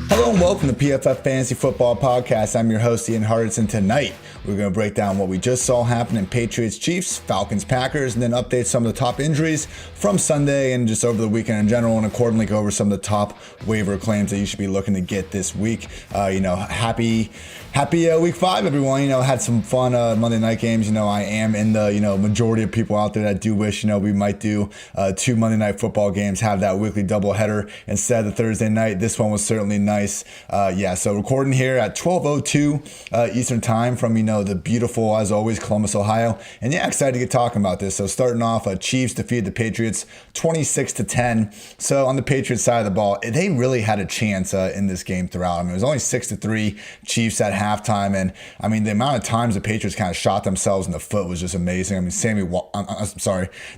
Hello and welcome to PFF Fantasy Football Podcast. I'm your host, Ian Hartitz, and tonight we're going to break down what we just saw happen in Patriots, Chiefs, Falcons, Packers, and then update some of the top injuries from Sunday and just over the weekend in general, and accordingly go over some of the top waiver claims that you should be looking to get this week. Happy week 5, everyone. Had some fun Monday night games. I am in the majority of people out there that do wish we might do 2 Monday night football games, have that weekly doubleheader instead of the Thursday night. This one was certainly nice. So recording here at 12:02 Eastern time from the beautiful, as always, Columbus, Ohio, and excited to get talking about this. So starting off, Chiefs defeated the Patriots 26-10. So on the Patriots side of the ball, they really had a chance in this game throughout. It was only 6-3 Chiefs at halftime, and the amount of times the Patriots kind of shot themselves in the foot was just amazing.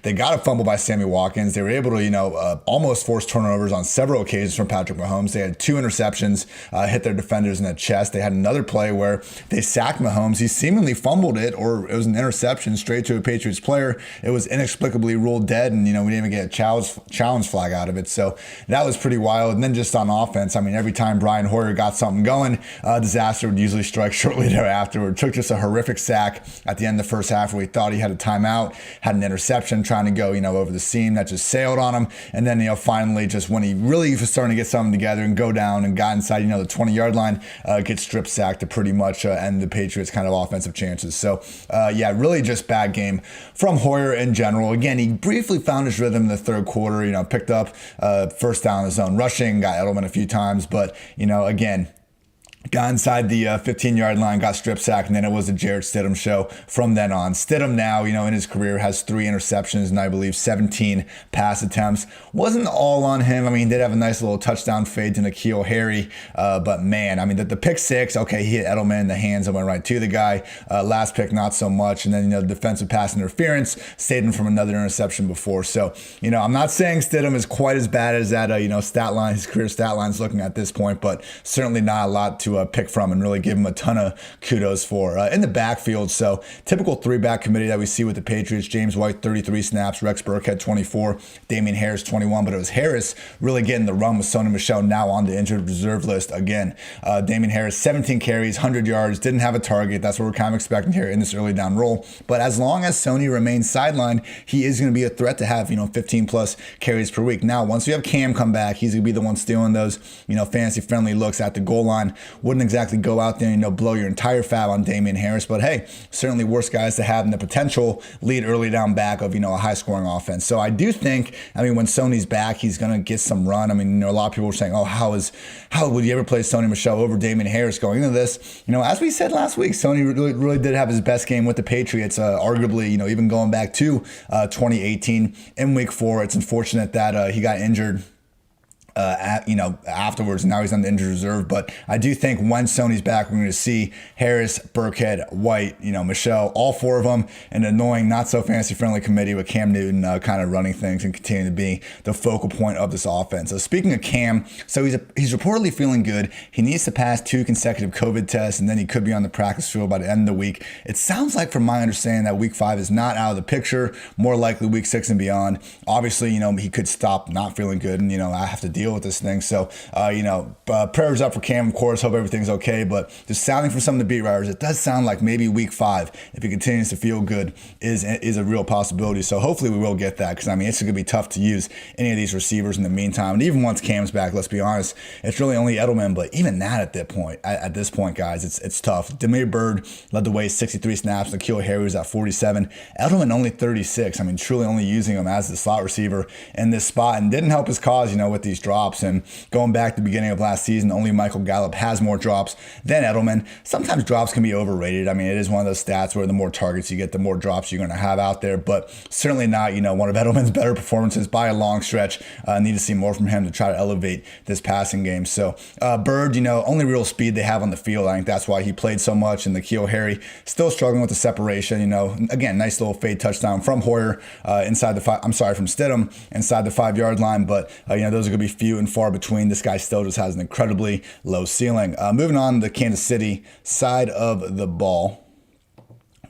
They got a fumble by Sammy Watkins. They were able to almost force turnovers on several occasions from Patrick Mahomes. They had 2 interceptions, hit their defenders in the chest. They had another play where they sacked Mahomes. He seemingly fumbled it, or it was an interception straight to a Patriots player. It was inexplicably ruled dead, and we didn't even get a challenge flag out of it. So that was pretty wild. And then just on offense, every time Brian Hoyer got something going, disaster would usually strike shortly thereafter. It took just a horrific sack at the end of the first half where he thought he had a timeout, had an interception trying to go over the seam that just sailed on him. And then finally, just when he really was starting to get something together and go down and got inside the 20-yard line, get strip sacked to pretty much end the Patriots' kind of offensive chances. So really just bad game from Hoyer in general. Again, he briefly found his rhythm in the third quarter, picked up first down in his zone rushing, got Edelman a few times, but again, got inside the 15-yard line, got strip sacked, and then it was the Jarrett Stidham show from then on. Stidham now, in his career has 3 interceptions and I believe 17 pass attempts. Wasn't all on him. He did have a nice little touchdown fade to N'Keal Harry, but man, the pick 6, okay, he hit Edelman in the hands and went right to the guy. Last pick, not so much, and then defensive pass interference, Stidham from another interception before. So, I'm not saying Stidham is quite as bad as that, stat line, his career stat line's looking at this point, but certainly not a lot to pick from and really give him a ton of kudos for. In the backfield, so typical 3-back committee that we see with the Patriots. James White 33 snaps, Rex Burkhead 24, Damian Harris 21, but it was Harris really getting the run with Sony Michel now on the injured reserve list again. Damian Harris 17 carries, 100 yards, didn't have a target. That's what we're kind of expecting here in this early down role, but as long as Sony remains sidelined, he is going to be a threat to have 15 plus carries per week. Now once we have Cam come back, he's going to be the one stealing those fantasy friendly looks at the goal line. Wouldn't exactly go out there and blow your entire fab on Damian Harris, but hey, certainly worse guys to have in the potential lead early down back of a high scoring offense. So I do think when Sony's back, he's gonna get some run. A lot of people were saying, how would you ever play Sony Michel over Damian Harris going into this? As we said last week, Sony really did have his best game with the Patriots, arguably even going back to 2018 in week 4. It's unfortunate that he got injured afterwards, and now he's on the injured reserve. But I do think when Sony's back, we're going to see Harris, Burkhead, White, Michel, all 4 of them, an annoying, not so fantasy friendly committee with Cam Newton kind of running things and continuing to be the focal point of this offense. So speaking of Cam, so he's reportedly feeling good. He needs to pass 2 consecutive COVID tests, and then he could be on the practice field by the end of the week. It sounds like, from my understanding, that week 5 is not out of the picture. More likely week 6 and beyond. Obviously, he could stop not feeling good, and I have to deal with this thing. So, prayers up for Cam, of course. Hope everything's okay. But just sounding from some of the beat writers, it does sound like maybe week 5, if he continues to feel good, is a real possibility. So hopefully we will get that, because it's going to be tough to use any of these receivers in the meantime. And even once Cam's back, let's be honest, it's really only Edelman. But even that at this point, guys, it's tough. Damiere Byrd led the way, 63 snaps. N'Keal Harry was at 47. Edelman only 36. Truly only using him as the slot receiver in this spot, and didn't help his cause, with these drops. And going back to the beginning of last season, only Michael Gallup has more drops than Edelman. Sometimes drops can be overrated. It is one of those stats where the more targets you get, the more drops you're going to have out there, but certainly not, one of Edelman's better performances by a long stretch. Need to see more from him to try to elevate this passing game. So Bird, only real speed they have on the field. I think that's why he played so much. And N'Keal Harry still struggling with the separation. Again, nice little fade touchdown from Hoyer from Stidham inside the 5-yard line, but those are going to be few and far between. This guy still just has an incredibly low ceiling. Moving on to the Kansas City side of the ball.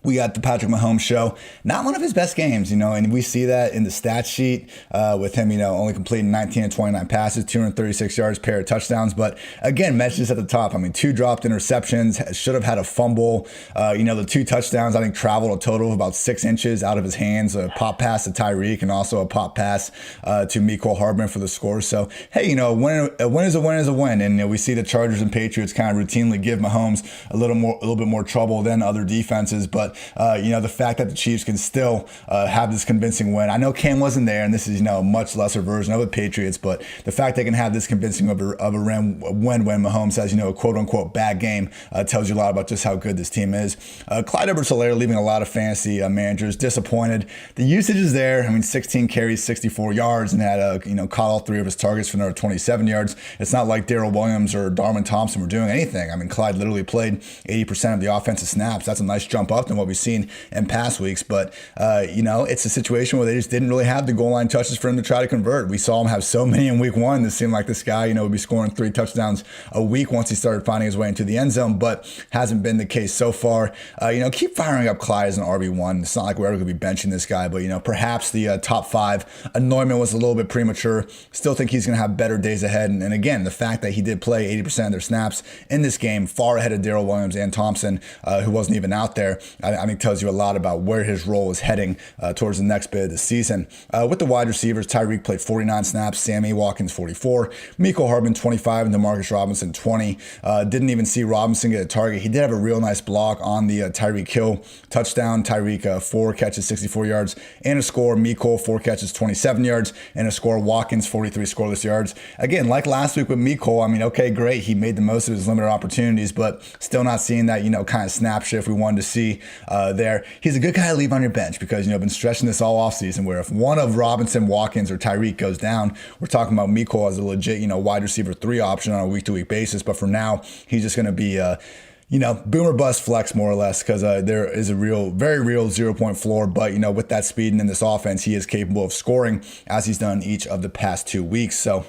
we got the Patrick Mahomes show. Not one of his best games, and we see that in the stat sheet with him, only completing 19 and 29 passes, 236 yards, pair of touchdowns. But again, mentioned this at the top. 2 dropped interceptions, should have had a fumble. The 2 touchdowns, I think, traveled a total of about 6 inches out of his hands. A pop pass to Tyreek and also a pop pass to Mecole Hardman for the score. So, hey, a win is a win is a win. And we see the Chargers and Patriots kind of routinely give Mahomes a little bit more trouble than other defenses. But the fact that the Chiefs can still have this convincing win. I know Cam wasn't there, and this is a much lesser version of the Patriots, but the fact they can have this convincing of a win when Mahomes has a quote unquote bad game tells you a lot about just how good this team is. Clyde Edwards-Helaire leaving a lot of fantasy managers disappointed. The usage is there. 16 carries, 64 yards, and had caught all 3 of his targets for another 27 yards. It's not like Darrell Williams or Darwin Thompson were doing anything. Clyde literally played 80% of the offensive snaps. That's a nice jump up than what we've seen in past weeks. But, it's a situation where they just didn't really have the goal line touches for him to try to convert. We saw him have so many in week 1. It seemed like this guy, would be scoring 3 touchdowns a week once he started finding his way into the end zone, but hasn't been the case so far. Keep firing up Clyde as an RB1. It's not like we're ever going to be benching this guy, but, perhaps the top 5 anointment was a little bit premature. Still think he's going to have better days ahead. And again, the fact that he did play 80% of their snaps in this game, far ahead of Darrell Williams and Thompson, who wasn't even out there, I think tells you a lot about where his role is heading towards the next bit of the season. With the wide receivers, Tyreek played 49 snaps, Sammy Watkins 44, Mecole Hardman 25, and DeMarcus Robinson 20. Didn't even see Robinson get a target. He did have a real nice block on the Tyreek Hill touchdown. Tyreek 4 catches, 64 yards, and a score. Mecole 4 catches, 27 yards, and a score. Watkins 43 scoreless yards. Again, like last week with Mecole, okay, great. He made the most of his limited opportunities, but still not seeing that, kind of snap shift we wanted to see there. He's a good guy to leave on your bench because, I've been stretching this all offseason where if one of Robinson, Watkins, or Tyreek goes down, we're talking about Mecole as a legit, wide receiver 3 option on a week-to-week basis. But for now, he's just going to be boomer bust flex more or less because there is a very real 0-point floor. But, with that speed and in this offense, he is capable of scoring as he's done each of the past 2 weeks. So,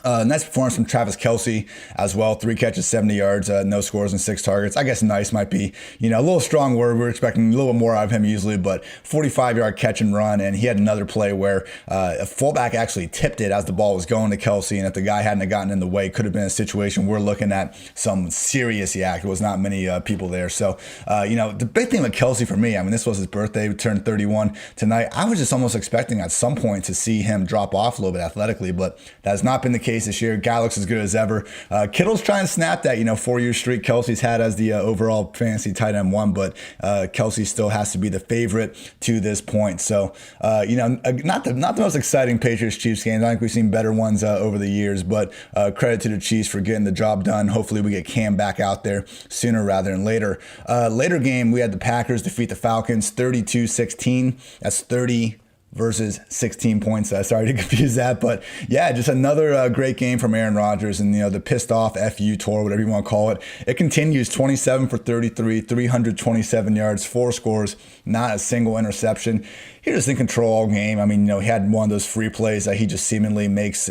nice performance from Travis Kelce as well. 3 catches, 70 yards, no scores and 6 targets. I guess nice might be, a little strong word. We're expecting a little bit more out of him usually, but 45-yard catch and run. And he had another play where a fullback actually tipped it as the ball was going to Kelce. And if the guy hadn't gotten in the way, could have been a situation we're looking at some serious yak. There was not many people there. So, the big thing with Kelce for me, this was his birthday. He turned 31 tonight. I was just almost expecting at some point to see him drop off a little bit athletically, but that has not been the case this year. Guy looks as good as ever. Kittle's trying to snap that 4-year streak Kelce's had as the overall fantasy tight end 1, but Kelce still has to be the favorite to this point. So not the most exciting Patriots Chiefs games. I think we've seen better ones over the years, but credit to the Chiefs for getting the job done. Hopefully we get Cam back out there sooner rather than later. Later game, we had the Packers defeat the Falcons 32-16. That's 30 versus 16 points. Sorry to confuse that, but yeah, just another great game from Aaron Rodgers and, the pissed off FU tour, whatever you want to call it. It continues 27 for 33, 327 yards, 4 scores, not a single interception. He was in control all game. He had one of those free plays that he just seemingly makes,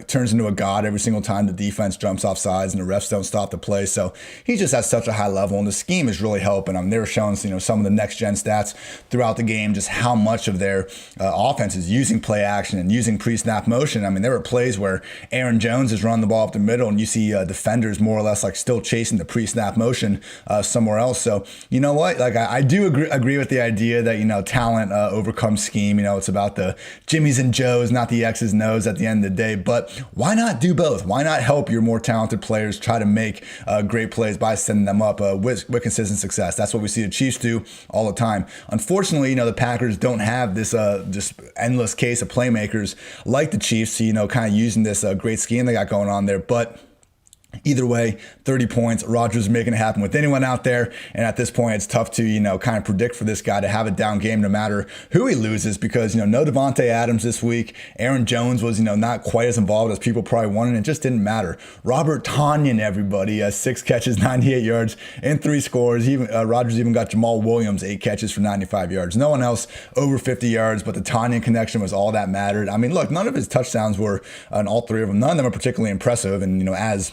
turns into a god every single time the defense jumps off sides and the refs don't stop the play. So he just at such a high level, and the scheme is really helping. They were showing, some of the next gen stats throughout the game, just how much of their offense is using play action and using pre-snap motion. There were plays where Aaron Jones is running the ball up the middle, and you see defenders more or less like still chasing the pre-snap motion somewhere else. So you know what? I do agree with the idea that talent overcomes scheme. It's about the Jimmies and Joes, not the X's and O's at the end of the day. But why not do both? Why not help your more talented players try to make great plays by setting them up with consistent success? That's what we see the Chiefs do all the time. Unfortunately, the Packers don't have this just endless case of playmakers like the Chiefs, kind of using this great scheme they got going on there. But either way, 30 points. Rodgers making it happen with anyone out there. And at this point, it's tough to, kind of predict for this guy to have a down game no matter who he loses because, no Devontae Adams this week. Aaron Jones was, not quite as involved as people probably wanted. It just didn't matter. Robert Tonyan, everybody, 6 catches, 98 yards, and 3 scores. Rodgers even got Jamal Williams 8 catches for 95 yards. No one else over 50 yards, but the Tonyan connection was all that mattered. Look, none of his touchdowns were, and all 3 of them, none of them are particularly impressive. And, as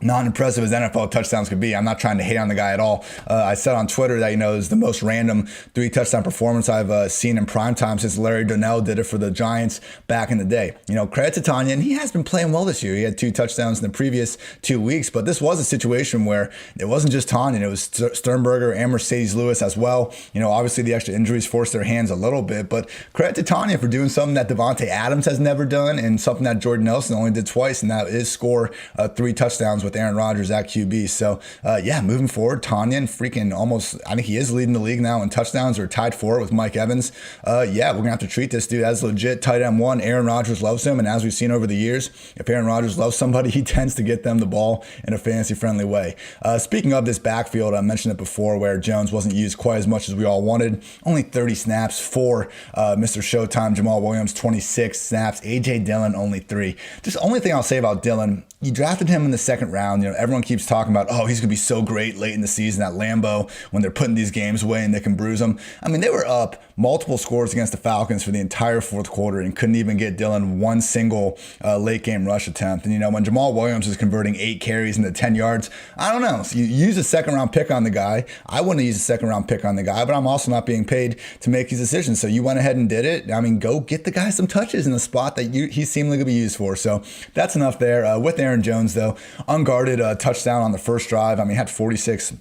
not impressive as NFL touchdowns could be. I'm not trying to hate on the guy at all. I said on Twitter that, is the most random 3-touchdown performance I've seen in primetime since Larry Donnell did it for the Giants back in the day. Credit to Tanya, and he has been playing well this year. He had 2 touchdowns in the previous 2 weeks, but this was a situation where it wasn't just Tanya. It was Sternberger and Mercedes Lewis as well. Obviously the extra injuries forced their hands a little bit, but credit to Tanya for doing something that Devontae Adams has never done and something that Jordan Nelson only did twice, and that is score 3 touchdowns with Aaron Rodgers at QB. So moving forward, Tanyan freaking almost, I think he is leading the league now in touchdowns or tied for it with Mike Evans. We're gonna have to treat this dude as legit tight end one. Aaron Rodgers loves him, and as we've seen over the years, if Aaron Rodgers loves somebody, he tends to get them the ball in a fantasy friendly way. Speaking of this backfield, I mentioned it before where Jones wasn't used quite as much as we all wanted. Only 30 snaps for Mr. Showtime Jamal Williams, 26 snaps. AJ Dillon only 3. Just the only thing I'll say about Dillon, you drafted him in the second round. Everyone keeps talking about, he's going to be so great late in the season at Lambeau when they're putting these games away and they can bruise them. They were up multiple scores against the Falcons for the entire fourth quarter and couldn't even get Dillon one single late game rush attempt. And, when Jamal Williams is converting 8 carries into 10 yards, I don't know. So you use a second round pick on the guy. I wouldn't use a second round pick on the guy, but I'm also not being paid to make these decisions. So you went ahead and did it. Go get the guy some touches in the spot that he's seemingly going to be used for. So that's enough there. With Aaron Jones, though, unguarded touchdown on the first drive. He had 46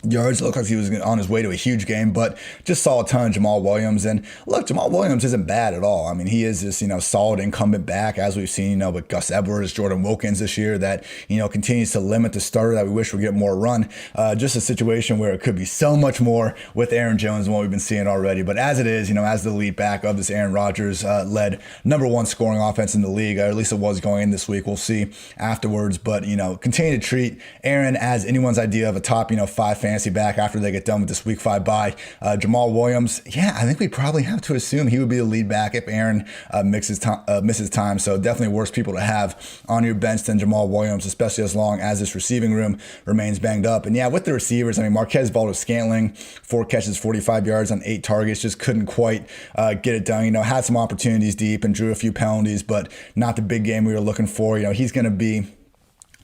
yards. It looked like he was on his way to a huge game, but just saw a ton of Jamal Williams. And look, Jamal Williams isn't bad at all. He is this, solid incumbent back, as we've seen, with Gus Edwards, Jordan Wilkins this year, that, continues to limit the starter that we wish would get more run. Just a situation where it could be so much more with Aaron Jones than what we've been seeing already. But as it is, as the lead back of this Aaron Rodgers led #1 scoring offense in the league, or at least it was going in this week. We'll see afterwards. But, continue to treat Aaron as anyone's idea of a top, 5 fantasy back after they get done with this week 5 bye. Jamal Williams, I think we probably have to assume he would be the lead back if Aaron misses time. So definitely worse people to have on your bench than Jamal Williams, especially as long as this receiving room remains banged up. And with the receivers, Marquez Valdes-Scantling, 4 catches, 45 yards on 8 targets, just couldn't quite get it done. Had some opportunities deep and drew a few penalties, but not the big game we were looking for. He's going to be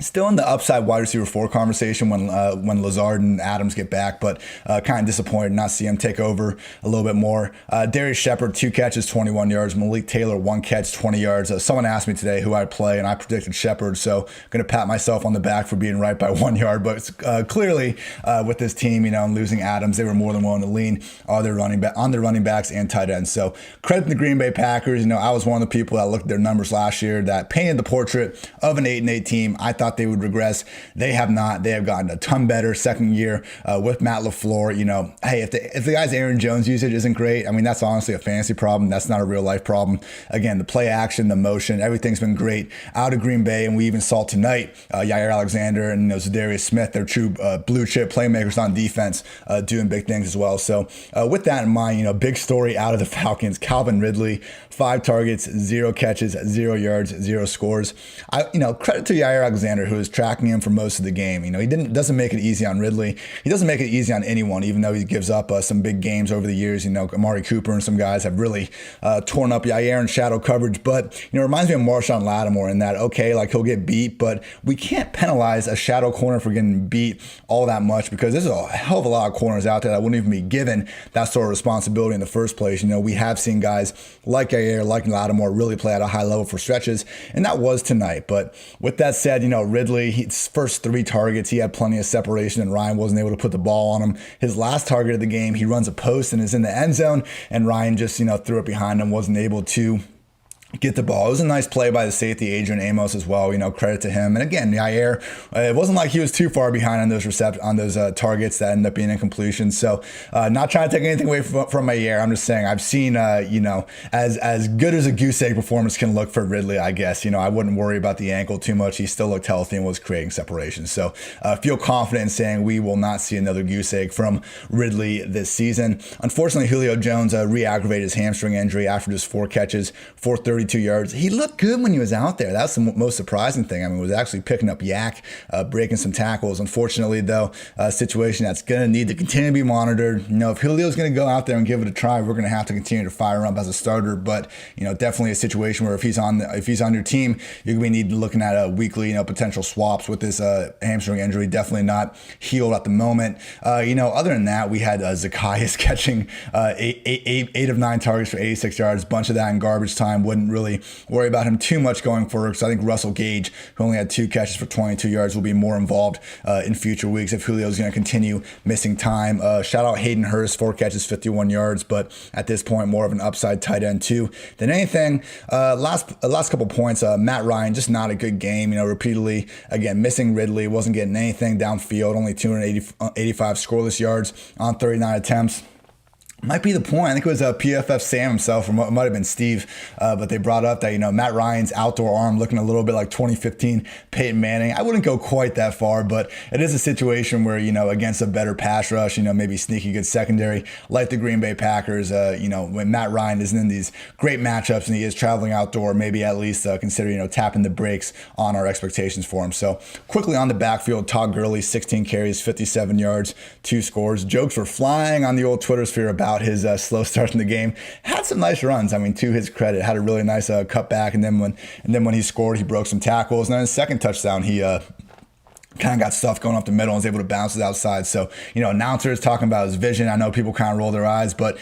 still in the upside wide receiver 4 conversation when Lazard and Adams get back, but kind of disappointed not see him take over a little bit more. Darius Shepard, 2 catches, 21 yards. Malik Taylor, 1 catch, 20 yards. Someone asked me today who I'd play, and I predicted Shepard, so going to pat myself on the back for being right by 1 yard. But clearly, with this team, and losing Adams, they were more than willing to lean on their running backs and tight ends. So credit to the Green Bay Packers. I was one of the people that looked at their numbers last year that painted the portrait of an 8-8 team. I thought they would regress. They have not. They have gotten a ton better second year with Matt LaFleur. Hey, if the guy's Aaron Jones usage isn't great, that's honestly a fantasy problem. That's not a real life problem. Again, the play action, the motion, everything's been great out of Green Bay, and we even saw tonight Yaya Alexander and Zadarius Smith, their true blue chip playmakers on defense, doing big things as well. So with that in mind, big story out of the Falcons. Calvin Ridley, 5 targets, 0 catches, 0 yards, 0 scores. Credit to Yaya Alexander, who is tracking him for most of the game. He doesn't make it easy on Ridley. He doesn't make it easy on anyone, even though he gives up some big games over the years. Amari Cooper and some guys have really torn up Yair in shadow coverage. But it reminds me of Marshawn Lattimore in that, he'll get beat, but we can't penalize a shadow corner for getting beat all that much, because there's a hell of a lot of corners out there that wouldn't even be given that sort of responsibility in the first place. We have seen guys like Yair, like Lattimore, really play at a high level for stretches, and that was tonight. But with that said, Ridley, his first 3 targets, he had plenty of separation, and Ryan wasn't able to put the ball on him. His last target of the game, he runs a post and is in the end zone, and Ryan just, threw it behind him, wasn't able to get the ball. It was a nice play by the safety, Adrian Amos, as well. Credit to him. And again, Yair, it wasn't like he was too far behind on those targets that ended up being incompletion. So not trying to take anything away from Yair. I'm just saying I've seen, as good as a goose egg performance can look for Ridley, I guess. I wouldn't worry about the ankle too much. He still looked healthy and was creating separation. So feel confident in saying we will not see another goose egg from Ridley this season. Unfortunately, Julio Jones re-aggravated his hamstring injury after just 4 catches, 432 32 yards. He looked good when he was out there. That's the most surprising thing. I mean, was actually picking up yak, breaking some tackles. Unfortunately, though, a situation that's going to need to continue to be monitored. If Julio's going to go out there and give it a try, we're going to have to continue to fire him up as a starter. But, definitely a situation where if he's on your team, you're going to need looking at a weekly, potential swaps with this hamstring injury. Definitely not healed at the moment. Other than that, we had Zacchaeus catching 8 of 9 targets for 86 yards, bunch of that in garbage time. Wouldn't really worry about him too much going forward. So I think Russell Gage, who only had 2 catches for 22 yards, will be more involved in future weeks if Julio's going to continue missing time. Shout out Hayden Hurst, 4 catches, 51 yards, but at this point, more of an upside tight end too than anything. Last couple points, Matt Ryan, just not a good game. Repeatedly, again, missing Ridley, wasn't getting anything downfield, only 285 scoreless yards on 39 attempts. Might be the point. I think it was PFF Sam himself, or it might have been Steve, but they brought up that, Matt Ryan's outdoor arm looking a little bit like 2015 Peyton Manning. I wouldn't go quite that far, but it is a situation where, against a better pass rush, maybe sneaky good secondary, like the Green Bay Packers, when Matt Ryan isn't in these great matchups and he is traveling outdoor, maybe at least consider, tapping the brakes on our expectations for him. So quickly on the backfield, Todd Gurley, 16 carries, 57 yards, 2 scores. Jokes were flying on the old Twitter sphere about his slow start in the game. Had some nice runs. I mean, to his credit, had a really nice cutback, and then when he scored, he broke some tackles. And then his second touchdown, he kind of got stuff going up the middle and was able to bounce it outside. So, announcers talking about his vision. I know people kind of roll their eyes, but,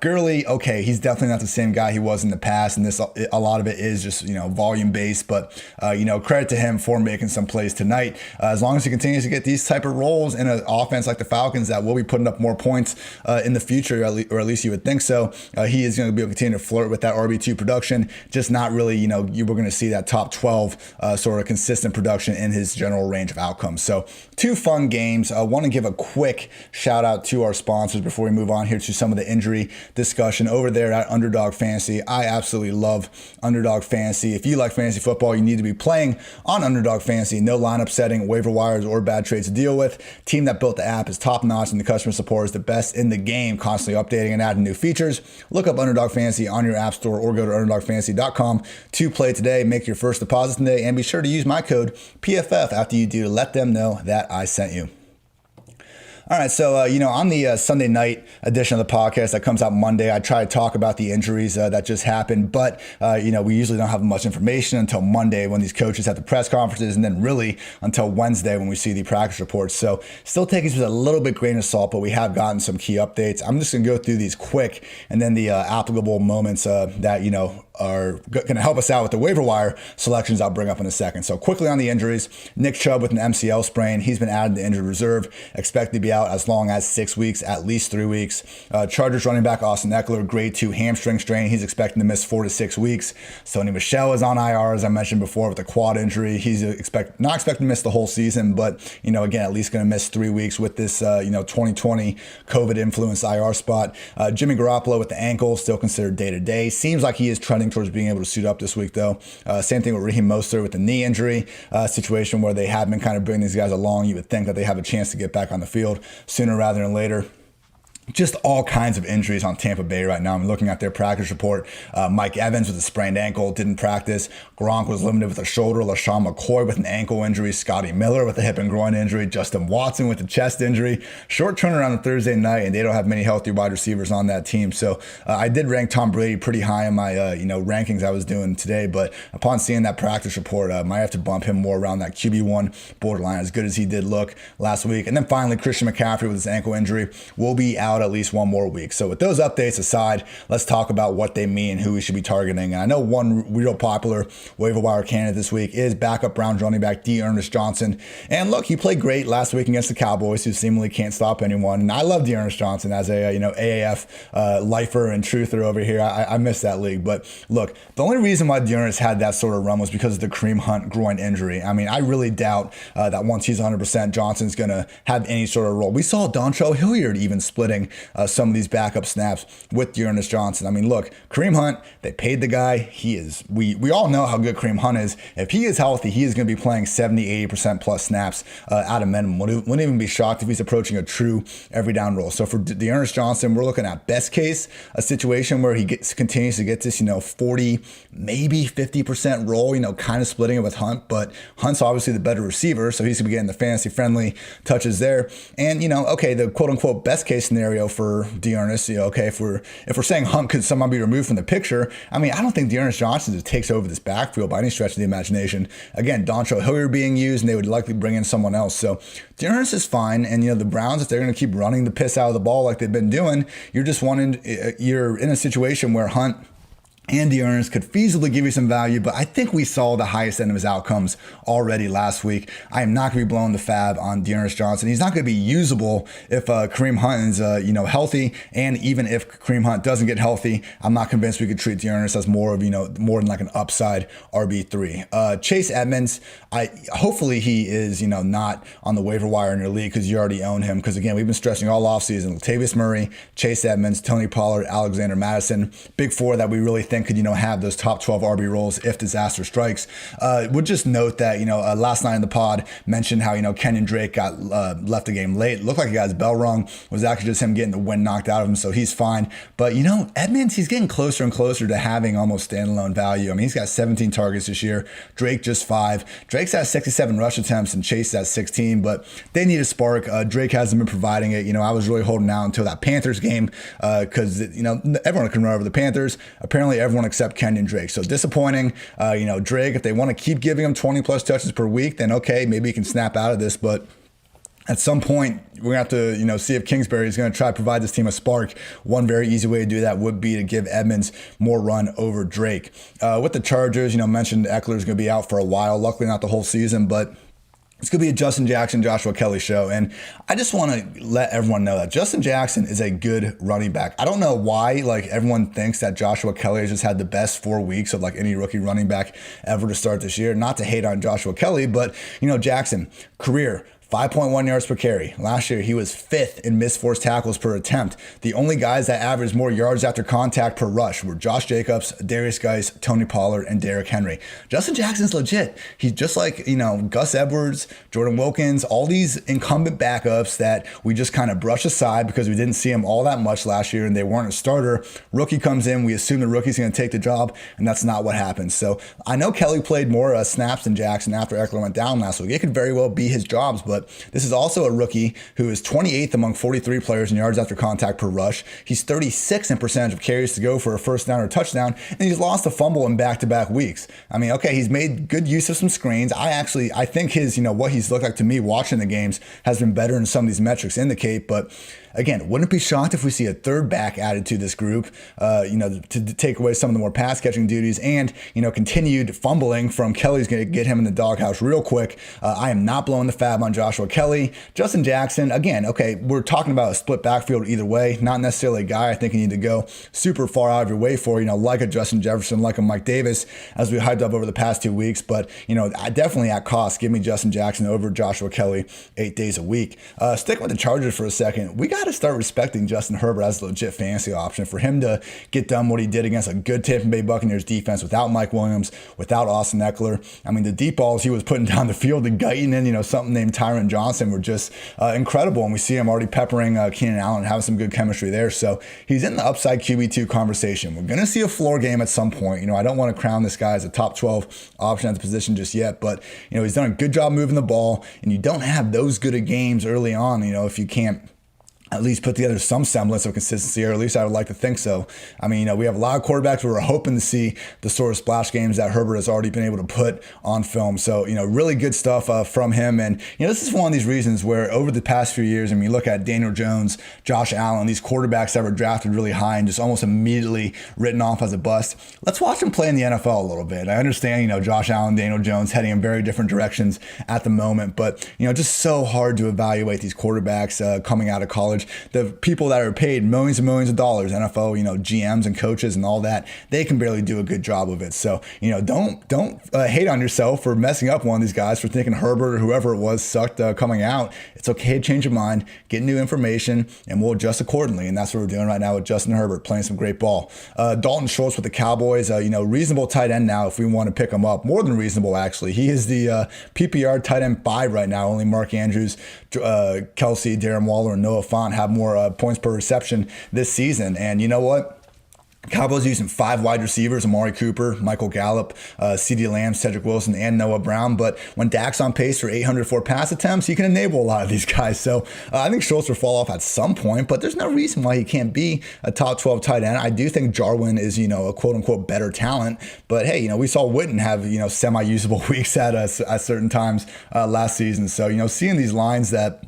Gurley, okay, he's definitely not the same guy he was in the past. And a lot of it is just, volume based, but, credit to him for making some plays tonight. As long as he continues to get these type of roles in an offense like the Falcons that will be putting up more points in the future, or at least you would think so, he is going to be able to continue to flirt with that RB2 we're going to see that top 12 sort of consistent production in his general range of outcomes. So 2 fun games. I want to give a quick shout out to our sponsors before we move on here to some of the injury discussion over there at Underdog Fantasy. I absolutely love Underdog Fantasy. If you like fantasy football, you need to be playing on Underdog Fantasy. No lineup setting, waiver wires, or bad trades to deal with. Team that built the app is top notch and the customer support is the best in the game, constantly updating and adding new features. Look up Underdog Fantasy on your app store or go to underdogfantasy.com to play today. Make your first deposit today and be sure to use my code PFF after you do to let them know that I sent you. All right, so, on the Sunday night edition of the podcast that comes out Monday, I try to talk about the injuries that just happened, but, we usually don't have much information until Monday when these coaches have the press conferences, and then really until Wednesday when we see the practice reports. So still take it with a little bit grain of salt, but we have gotten some key updates. I'm just going to go through these quick, and then the applicable moments that, are going to help us out with the waiver wire selections I'll bring up in a second. So quickly on the injuries, Nick Chubb with an MCL sprain. He's been added to injured reserve, expected to be out as long as 6 weeks, at least 3 weaks. Chargers running back Austin Ekeler, grade 2 hamstring strain. He's expecting to miss 4 to 6 weeks. Sony Michel is on IR, as I mentioned before, with a quad injury. He's not expecting to miss the whole season, but, again, at least going to miss 3 weeks with this, 2020 COVID-influenced IR spot. Jimmy Garoppolo with the ankle, still considered day-to-day. Seems like he is trending towards being able to suit up this week, though. Same thing with Raheem Mostert with the knee injury, situation where they have been kind of bringing these guys along. You would think that they have a chance to get back on the field sooner rather than later. Just all kinds of injuries on Tampa Bay right now. I'm looking at their practice report. Mike Evans with a sprained ankle, didn't practice. Gronk was limited with a shoulder. LaShawn McCoy with an ankle injury. Scotty Miller with a hip and groin injury. Justin Watson with a chest injury. Short turnaround on Thursday night, and they don't have many healthy wide receivers on that team. So I did rank Tom Brady pretty high in my rankings I was doing today, but upon seeing that practice report, might have to bump him more around that QB1 borderline, as good as he did look last week. And then finally, Christian McCaffrey with his ankle injury will be out at least one more week. So with those updates aside, let's talk about what they mean, who we should be targeting. And I know one real popular waiver wire candidate this week is backup Browns running back D'Ernest Johnson. And look, he played great last week against the Cowboys, who seemingly can't stop anyone. And I love D'Ernest Johnson as a AAF lifer and truther over here. I miss that league. But look, the only reason why D'Ernest had that sort of run was because of the Kareem Hunt groin injury. I mean, I really doubt that once he's 100%, Johnson's going to have any sort of role. We saw Dontrell Hilliard even splitting some of these backup snaps with D'Ernest Johnson. I mean, look, Kareem Hunt, they paid the guy. We all know how good Kareem Hunt is. If he is healthy, he is going to be playing 70, 80% plus snaps at a minimum. Wouldn't even be shocked if he's approaching a true every down role. So for D'Ernest Johnson, we're looking at best case, a situation where he continues to get this, 40, maybe 50% role, kind of splitting it with Hunt, but Hunt's obviously the better receiver, so he's going to be getting the fantasy friendly touches there. And, okay, the quote unquote best case scenario for D'Ernest, okay, if we're saying Hunt could somehow be removed from the picture, I mean, I don't think D'Ernest Johnson just takes over this backfield by any stretch of the imagination. Again, Dontrell Hilliard being used, and they would likely bring in someone else. So D'Ernest is fine. And, the Browns, if they're going to keep running the piss out of the ball like they've been doing, you're in a situation where Hunt and D'Ernest could feasibly give you some value, but I think we saw the highest end of his outcomes already last week. I am not going to be blowing the fab on D'Ernest Johnson. He's not going to be usable if Kareem Hunt is healthy, and even if Kareem Hunt doesn't get healthy, I'm not convinced we could treat D'Ernest as more than like an upside RB3. Chase Edmonds, hopefully he is not on the waiver wire in your league because you already own him. Because again, we've been stressing all offseason: Latavius Murray, Chase Edmonds, Tony Pollard, Alexander Madison, big four that we really think could have those top 12 RB roles if disaster strikes. Would just note that last night in the pod mentioned how Kenyon Drake got left the game late. Looked like he got his bell rung. Was actually just him getting the wind knocked out of him, so he's fine. But Edmonds, he's getting closer and closer to having almost standalone value. I mean, he's got 17 targets this year. Drake just 5. Drake's at 67 rush attempts and Chase at 16, but they need a spark. Drake hasn't been providing it. I was really holding out until that Panthers game because everyone can run over the Panthers. Apparently everyone except Kenyon Drake. So disappointing. Drake, if they want to keep giving him 20 plus touches per week, then okay, maybe he can snap out of this. But at some point, we're going to have to, see if Kingsbury is going to try to provide this team a spark. One very easy way to do that would be to give Edmonds more run over Drake. With the Chargers, mentioned Ekeler is going to be out for a while. Luckily, not the whole season, but it's going to be a Justin Jackson, Joshua Kelly show. And I just want to let everyone know that Justin Jackson is a good running back. I don't know why, everyone thinks that Joshua Kelly has just had the best 4 weeks of, any rookie running back ever to start this year. Not to hate on Joshua Kelly, but, Jackson, career 5.1 yards per carry. Last year, he was 5th in missed forced tackles per attempt. The only guys that averaged more yards after contact per rush were Josh Jacobs, Darius Geis, Tony Pollard, and Derrick Henry. Justin Jackson's legit. He's just like, Gus Edwards, Jordan Wilkins, all these incumbent backups that we just kind of brush aside because we didn't see him all that much last year and they weren't a starter. Rookie comes in, we assume the rookie's going to take the job, and that's not what happens. So I know Kelly played more snaps than Jackson after Ekeler went down last week. It could very well be his jobs, but this is also a rookie who is 28th among 43 players in yards after contact per rush. He's 36 in percentage of carries to go for a first down or touchdown, and he's lost a fumble in back-to-back weeks. I mean, okay, he's made good use of some screens. I think his, what he's looked like to me watching the games has been better than some of these metrics indicate, but again, wouldn't be shocked if we see a third back added to this group, to take away some of the more pass catching duties and, continued fumbling from Kelly's going to get him in the doghouse real quick. I am not blowing the fab on Joshua Kelly. Justin Jackson, again, okay, we're talking about a split backfield either way, not necessarily a guy I think you need to go super far out of your way for, like a Justin Jefferson, like a Mike Davis, as we hyped up over the past 2 weeks. But, I definitely at cost, give me Justin Jackson over Joshua Kelly 8 days a week. Sticking with the Chargers for a second, we got to start respecting Justin Herbert as a legit fantasy option. For him to get done what he did against a good Tampa Bay Buccaneers defense without Mike Williams, without Austin Ekeler. I mean, the deep balls he was putting down the field to Guyton and, something named Tyron Johnson were just incredible. And we see him already peppering Keenan Allen, having some good chemistry there. So he's in the upside QB2 conversation. We're going to see a floor game at some point. I don't want to crown this guy as a top 12 option at the position just yet, but, he's done a good job moving the ball, and you don't have those good of games early on, if you can't at least put together some semblance of consistency, or at least I would like to think so. I mean, we have a lot of quarterbacks who are hoping to see the sort of splash games that Herbert has already been able to put on film. So, really good stuff from him. And, this is one of these reasons where over the past few years, you look at Daniel Jones, Josh Allen, these quarterbacks that were drafted really high and just almost immediately written off as a bust. Let's watch them play in the NFL a little bit. I understand, Josh Allen, Daniel Jones heading in very different directions at the moment, but, just so hard to evaluate these quarterbacks coming out of college college. The people that are paid millions and millions of dollars, NFL, GMs and coaches and all that, they can barely do a good job of it. So, don't hate on yourself for messing up one of these guys, for thinking Herbert or whoever it was sucked coming out. It's okay to change your mind, get new information, and we'll adjust accordingly. And that's what we're doing right now with Justin Herbert, playing some great ball. Dalton Schultz with the Cowboys, reasonable tight end now if we want to pick him up. More than reasonable, actually. He is the PPR tight end 5 right now. Only Mark Andrews, Kelsey, Darren Waller, and Noah Fant have more points per reception this season. And you know what? Cowboys using 5 wide receivers: Amari Cooper, Michael Gallup, CeeDee Lamb, Cedric Wilson, and Noah Brown. But when Dak's on pace for 804 pass attempts, he can enable a lot of these guys. So I think Schultz will fall off at some point, but there's no reason why he can't be a top 12 tight end. I do think Jarwin is, a quote unquote better talent. But hey, we saw Witten have, semi-usable weeks at certain times last season. So, seeing these lines that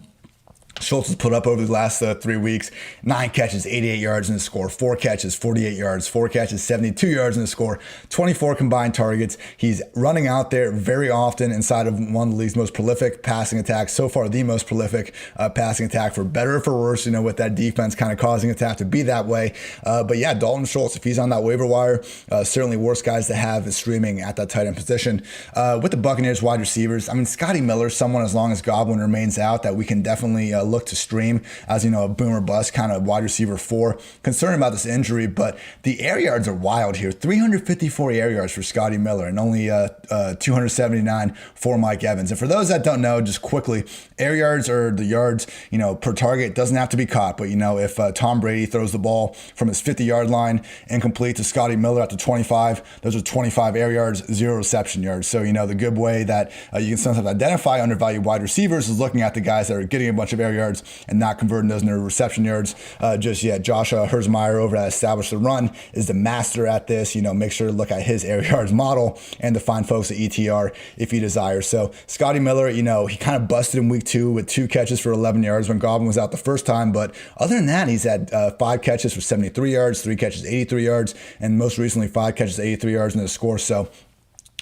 Schultz has put up over the last 3 weeks: 9 catches, 88 yards in the score, 4 catches, 48 yards, 4 catches, 72 yards in the score, 24 combined targets. He's running out there very often inside of one of the league's most prolific passing attacks. So far, the most prolific passing attack, for better or for worse, with that defense kind of causing it to have to be that way. But yeah, Dalton Schultz, if he's on that waiver wire, certainly worse guys to have is streaming at that tight end position. With the Buccaneers wide receivers, Scotty Miller, someone as long as Godwin remains out that we can definitely look to stream as, a boomer bust kind of wide receiver 4. Concerned about this injury, but the air yards are wild here. 354 air yards for Scotty Miller and only 279 for Mike Evans. And for those that don't know, just quickly, air yards are the yards, per target. It doesn't have to be caught, but if Tom Brady throws the ball from his 50-yard line incomplete to Scotty Miller at the 25, those are 25 air yards, 0 reception yards. So, the good way that you can sometimes identify undervalued wide receivers is looking at the guys that are getting a bunch of air yards and not converting those into reception yards just yet. Josh Herzmeyer over at Establish the Run is the master at this. Make sure to look at his air yards model and to find folks at ETR if you desire. So Scotty Miller, he kind of busted in week 2 with 2 catches for 11 yards when Godwin was out the first time. But other than that, he's had 5 catches for 73 yards, 3 catches, 83 yards, and most recently 5 catches, 83 yards in the score. So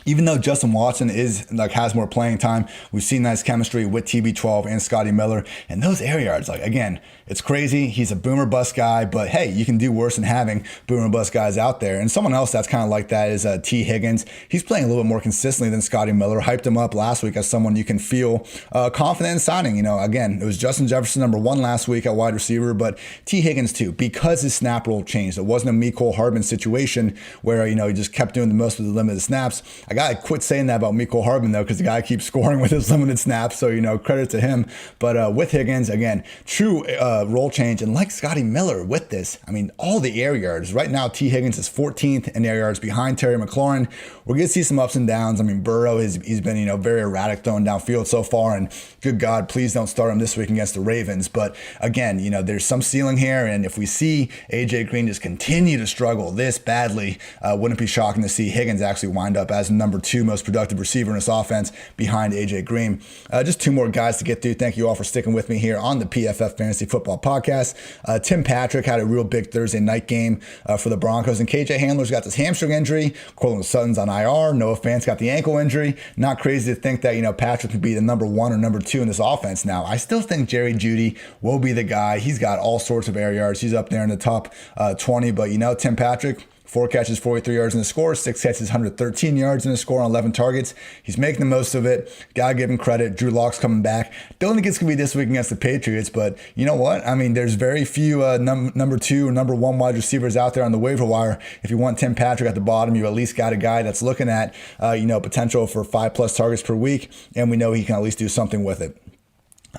even though Justin Watson has more playing time, we've seen nice chemistry with TB12 and Scotty Miller. And those air yards, again, it's crazy. He's a boomer bust guy, but hey, you can do worse than having boomer bust guys out there. And someone else that's kind of like that is T. Higgins. He's playing a little bit more consistently than Scotty Miller. Hyped him up last week as someone you can feel confident in signing. Again, it was Justin Jefferson number 1 last week at wide receiver, but T. Higgins too, because his snap role changed. It wasn't a Mecole Hardman situation where, he just kept doing the most of the limited snaps. I got to quit saying that about Mecole Hardman, though, because the guy keeps scoring with his limited snaps. So, credit to him. But with Higgins, again, true role change. And like Scotty Miller with this, all the air yards. Right now, T. Higgins is 14th in air yards behind Terry McLaurin. We're going to see some ups and downs. Burrow, he's been, very erratic throwing downfield so far. And good God, please don't start him this week against the Ravens. But again, there's some ceiling here. And if we see A.J. Green just continue to struggle this badly, wouldn't be shocking to see Higgins actually wind up as number 2 most productive receiver in this offense behind A.J. Green. Just 2 more guys to get through. Thank you all for sticking with me here on the PFF Fantasy Football Podcast. Tim Patrick had a real big Thursday night game for the Broncos, and KJ Hamler's got this hamstring injury. Cortland Sutton's on IR. Noah Fant's got the ankle injury. Not crazy to think that, Patrick could be the number 1 or number 2 in this offense now. I still think Jerry Jeudy will be the guy. He's got all sorts of air yards. He's up there in the top 20, but Tim Patrick, 4 catches, 43 yards in the score, 6 catches, 113 yards in the score on 11 targets. He's making the most of it. Gotta give him credit. Drew Lock's coming back. Don't think it's gonna be this week against the Patriots, but you know what? There's very few number 2 or number 1 wide receivers out there on the waiver wire. If you want Tim Patrick at the bottom, you at least got a guy that's looking at potential for 5+ targets per week, and we know he can at least do something with it.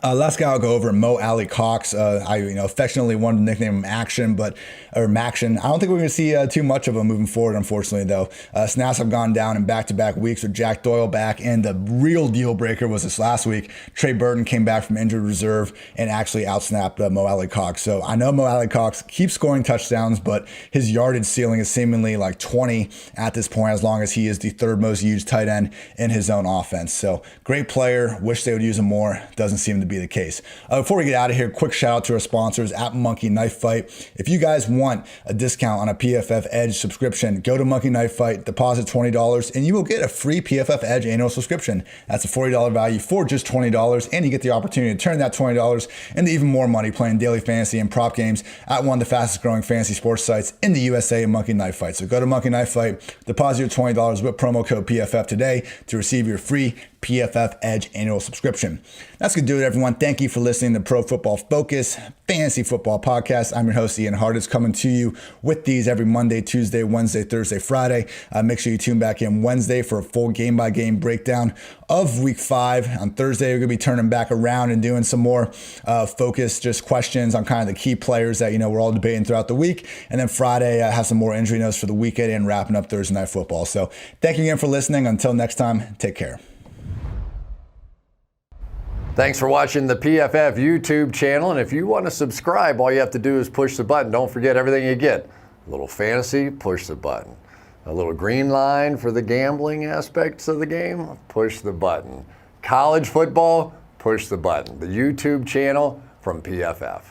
Last guy I'll go over, Alie-Cox. I affectionately wanted to nickname him Maction. I don't think we're going to see too much of him moving forward, unfortunately, though. Snaps have gone down in back-to-back weeks with Jack Doyle back, and the real deal breaker was this last week. Trey Burton came back from injured reserve and actually outsnapped Alie-Cox. So I know Alie-Cox keeps scoring touchdowns, but his yardage ceiling is seemingly like 20 at this point, as long as he is the 3rd most used tight end in his own offense. So great player. Wish they would use him more. Doesn't seem to be the case. Before we get out of here, quick shout out to our sponsors at Monkey Knife Fight. If you guys want a discount on a PFF Edge subscription, go to Monkey Knife Fight, deposit $20, and you will get a free PFF Edge annual subscription. That's a $40 value for just $20, and you get the opportunity to turn that $20 into even more money playing daily fantasy and prop games at one of the fastest growing fantasy sports sites in the USA, Monkey Knife Fight. So go to Monkey Knife Fight, deposit your $20 with promo code PFF today to receive your free PFF Edge annual subscription. That's going to do it, everyone. Thank you for listening to Pro Football Focus Fantasy Football Podcast. I'm your host, Ian Hartitz, coming to you with these every Monday, Tuesday, Wednesday, Thursday, Friday. Make sure you tune back in Wednesday for a full game-by-game breakdown of Week 5. On Thursday, we're going to be turning back around and doing some more focus, just questions on kind of the key players that, we're all debating throughout the week. And then Friday, have some more injury notes for the weekend and wrapping up Thursday Night Football. So thank you again for listening. Until next time, take care. Thanks for watching the PFF YouTube channel. And if you want to subscribe, all you have to do is push the button. Don't forget everything you get. A little fantasy, push the button. A little green line for the gambling aspects of the game, push the button. College football, push the button. The YouTube channel from PFF.